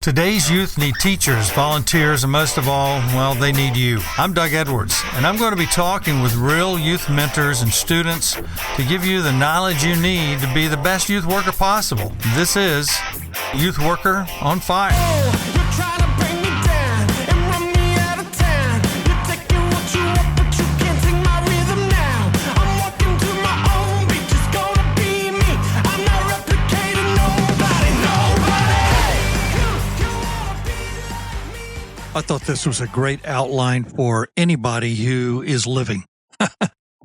Today's youth need teachers, volunteers, and most of all, well, they need you. I'm Doug Edwards, and I'm going to be talking with real youth mentors and students to give you the knowledge you need to be the best youth worker possible. This is Youth Worker on Fire. I thought this was a great outline for anybody who is living.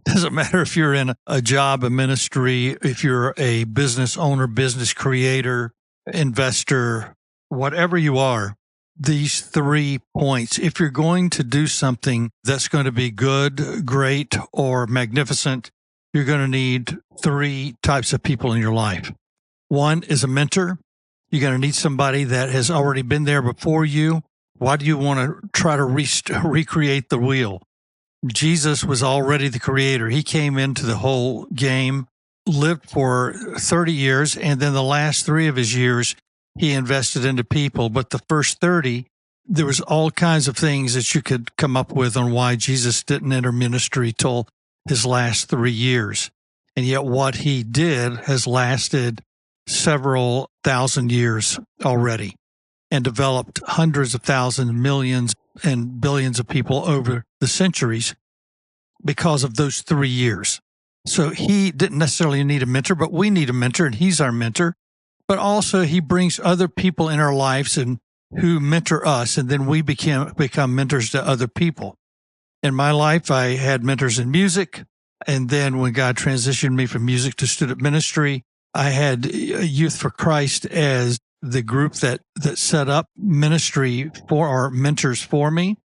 Doesn't matter if you're in a job, a ministry, if you're a business owner, business creator, investor, whatever you are, these 3 points. If you're going to do something that's going to be good, great, or magnificent, you're going to need 3 types of people in your life. One is a mentor. You're going to need somebody that has already been there before you. Why do you want to try to recreate the wheel? Jesus was already the creator. He came into the whole game, lived for 30 years, and then the last 3 of his years, he invested into people. But the first 30, there was all kinds of things that you could come up with on why Jesus didn't enter ministry till his last 3 years. And yet what he did has lasted several thousand years already, and developed hundreds of thousands, millions, and billions of people over the centuries because of those 3 years. So he didn't necessarily need a mentor, but we need a mentor, and he's our mentor. But also he brings other people in our lives and who mentor us, and then we become mentors to other people. In my life, I had mentors in music, and then when God transitioned me from music to student ministry, I had Youth for Christ as the group that set up ministry for our mentors for me.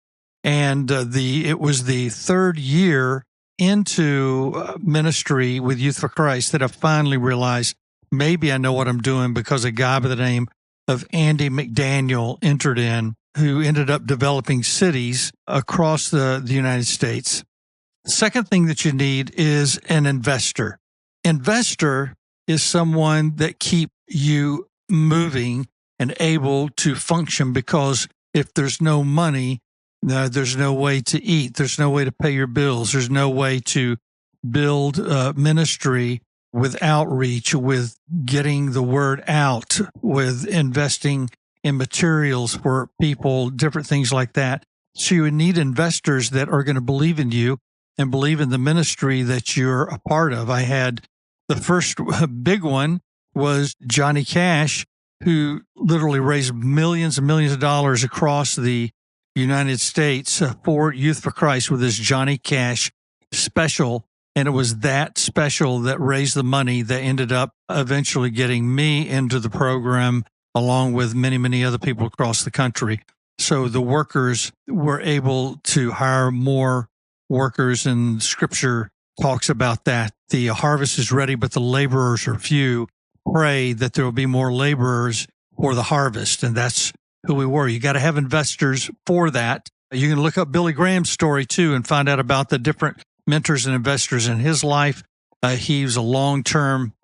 And it was the 3rd year into ministry with Youth for Christ that I finally realized maybe I know what I'm doing, because a guy by the name of Andy McDaniel entered in, who ended up developing cities across the United States. The second thing that you need is an investor. Investor is someone that keep you moving and able to function, because if there's no money, there's no way to eat. There's no way to pay your bills. There's no way to build ministry with outreach, with getting the word out, with investing in materials for people, different things like that. So you would need investors that are going to believe in you and believe in the ministry that you're a part of. I had the first big one was Johnny Cash, who literally raised millions and millions of dollars across the United States for Youth for Christ with his Johnny Cash special. And it was that special that raised the money that ended up eventually getting me into the program, along with many, many other people across the country. So the workers were able to hire more workers, and Scripture talks about that. The harvest is ready, but the laborers are few. Pray that there will be more laborers for the harvest. And that's who we were. You got to have investors for that. You can look up Billy Graham's story too and find out about the different mentors and investors in his life. He was a long-term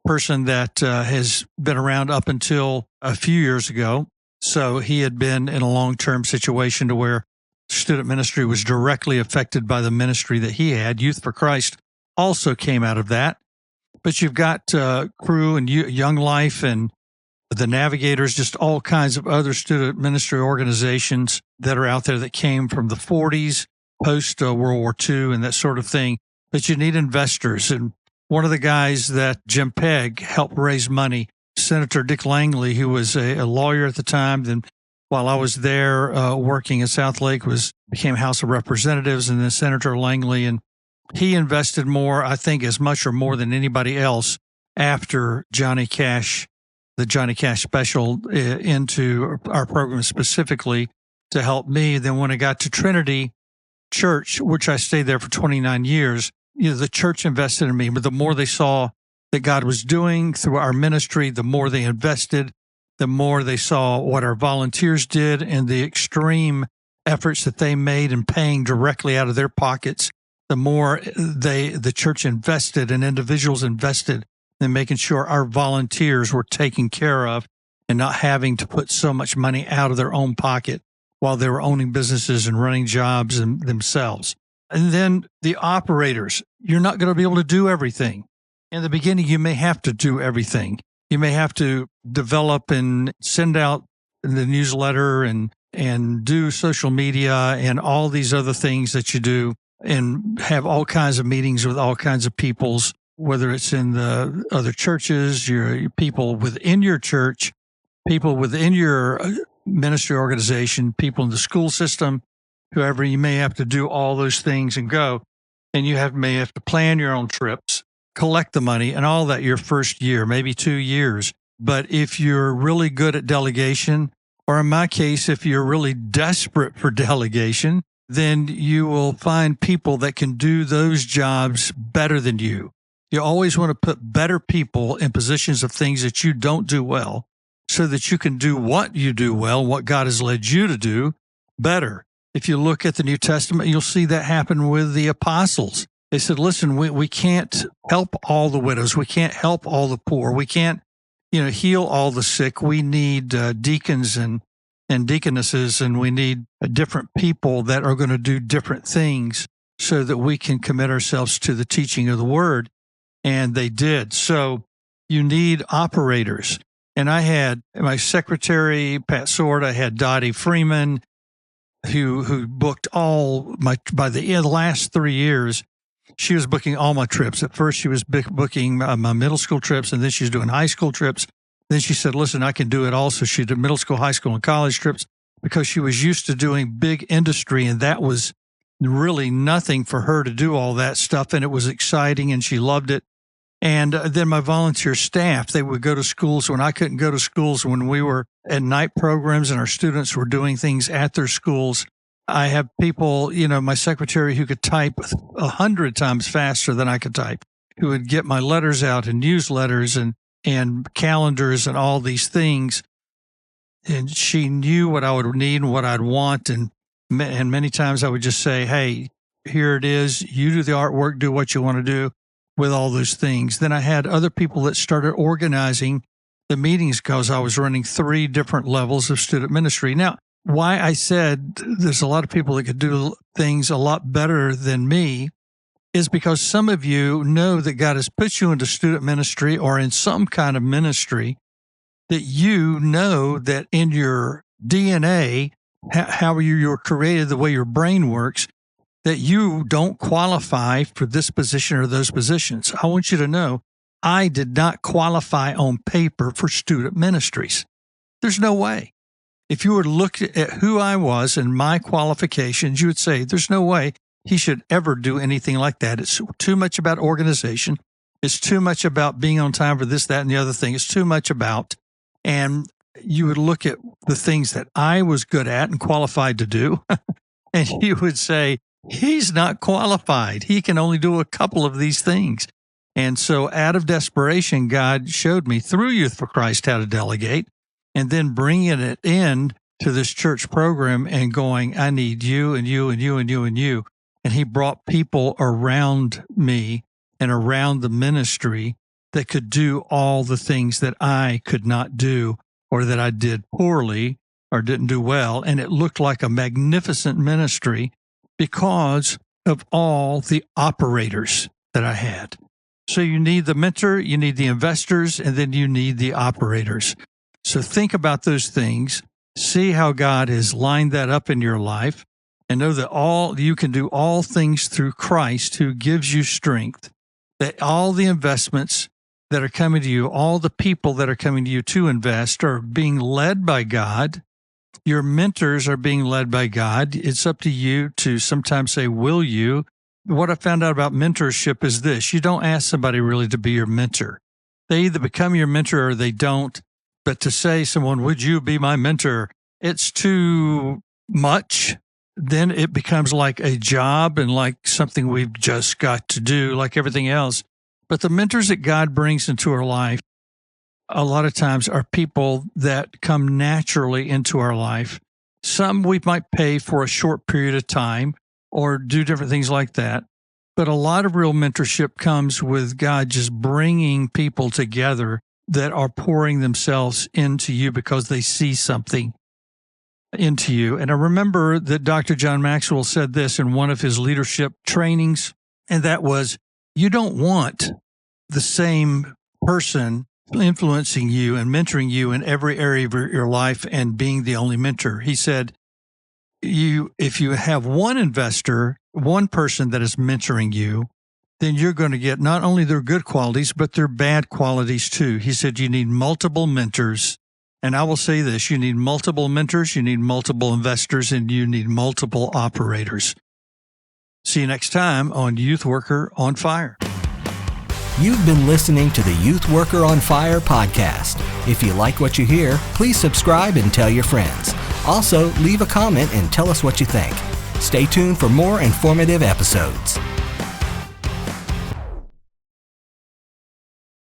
person that has been around up until a few years ago. So he had been in a long-term situation to where student ministry was directly affected by the ministry that he had. Youth for Christ also came out of that. But you've got Cru and Young Life and the Navigators, just all kinds of other student ministry organizations that are out there that came from the 40s, post World War II, and that sort of thing. But you need investors. And one of the guys that Jim Pegg helped raise money, Senator Dick Langley, who was a lawyer at the time, then while I was there working at South Lake, became House of Representatives, and then Senator Langley, and he invested more, I think, as much or more than anybody else after Johnny Cash, the Johnny Cash special, into our program specifically to help me. Then when I got to Trinity Church, which I stayed there for 29 years, the church invested in me. But the more they saw that God was doing through our ministry, the more they invested, the more they saw what our volunteers did and the extreme efforts that they made in paying directly out of their pockets. The more the church invested and individuals invested in making sure our volunteers were taken care of and not having to put so much money out of their own pocket while they were owning businesses and running jobs themselves. And then the operators, you're not going to be able to do everything. In the beginning, you may have to do everything. You may have to develop and send out the newsletter and do social media and all these other things that you do, and have all kinds of meetings with all kinds of peoples, whether it's in the other churches, your people within your church, people within your ministry organization, people in the school system, whoever. You may have to do all those things and go, and you may have to plan your own trips, collect the money and all that your first year, maybe 2 years. But if you're really good at delegation, or in my case, if you're really desperate for delegation, then you will find people that can do those jobs better than you. You always want to put better people in positions of things that you don't do well, so that you can do what you do well, what God has led you to do better. If you look at the New Testament, you'll see that happen with the apostles. They said, listen, we can't help all the widows. We can't help all the poor. We can't, heal all the sick. We need deacons and deaconesses, and we need different people that are going to do different things so that we can commit ourselves to the teaching of the word. And they did. So you need operators. And I had my secretary, Pat Sword. I had Dottie Freeman, who booked by the last 3 years, she was booking all my trips. At first, she was booking my middle school trips, and then she's doing high school trips. Then she said, listen, I can do it also. She did middle school, high school, and college trips because she was used to doing big industry, and that was really nothing for her to do all that stuff, and it was exciting, and she loved it. And then my volunteer staff, they would go to schools when I couldn't go to schools, when we were at night programs and our students were doing things at their schools. I have people, my secretary who could type 100 times faster than I could type, who would get my letters out and newsletters and calendars and all these things. And she knew what I would need and what I'd want. And many times I would just say, hey, here it is. You do the artwork, do what you want to do with all those things. Then I had other people that started organizing the meetings because I was running 3 different levels of student ministry. Now, why I said there's a lot of people that could do things a lot better than me is because some of you know that God has put you into student ministry or in some kind of ministry, that you know that in your DNA, how you're created, the way your brain works, that you don't qualify for this position or those positions. I want you to know, I did not qualify on paper for student ministries. There's no way. If you were to look at who I was and my qualifications, you would say, there's no way he should ever do anything like that. It's too much about organization. It's too much about being on time for this, that, and the other thing. It's too much about, and you would look at the things that I was good at and qualified to do, and you would say, he's not qualified. He can only do a couple of these things. And so out of desperation, God showed me through Youth for Christ how to delegate, and then bringing it in to this church program and going, I need you and you and you and you and you. And he brought people around me and around the ministry that could do all the things that I could not do, or that I did poorly or didn't do well. And it looked like a magnificent ministry because of all the operators that I had. So you need the mentor, you need the investors, and then you need the operators. So think about those things, see how God has lined that up in your life, and know that you can do all things through Christ who gives you strength, that all the investments that are coming to you, all the people that are coming to you to invest are being led by God. Your mentors are being led by God. It's up to you to sometimes say, will you? What I found out about mentorship is this: you don't ask somebody really to be your mentor. They either become your mentor or they don't. But to say someone, would you be my mentor? It's too much. Then it becomes like a job and like something we've just got to do, like everything else. But the mentors that God brings into our life, a lot of times are people that come naturally into our life. Some we might pay for a short period of time or do different things like that. But a lot of real mentorship comes with God just bringing people together that are pouring themselves into you because they see something into you. And I remember that Dr. John Maxwell said this in one of his leadership trainings, and that was, you don't want the same person influencing you and mentoring you in every area of your life and being the only mentor. He said, if you have one investor, one person that is mentoring you, then you're going to get not only their good qualities, but their bad qualities too. He said you need multiple mentors. And I will say this, you need multiple mentors, you need multiple investors, and you need multiple operators. See you next time on Youth Worker on Fire. You've been listening to the Youth Worker on Fire podcast. If you like what you hear, please subscribe and tell your friends. Also, leave a comment and tell us what you think. Stay tuned for more informative episodes.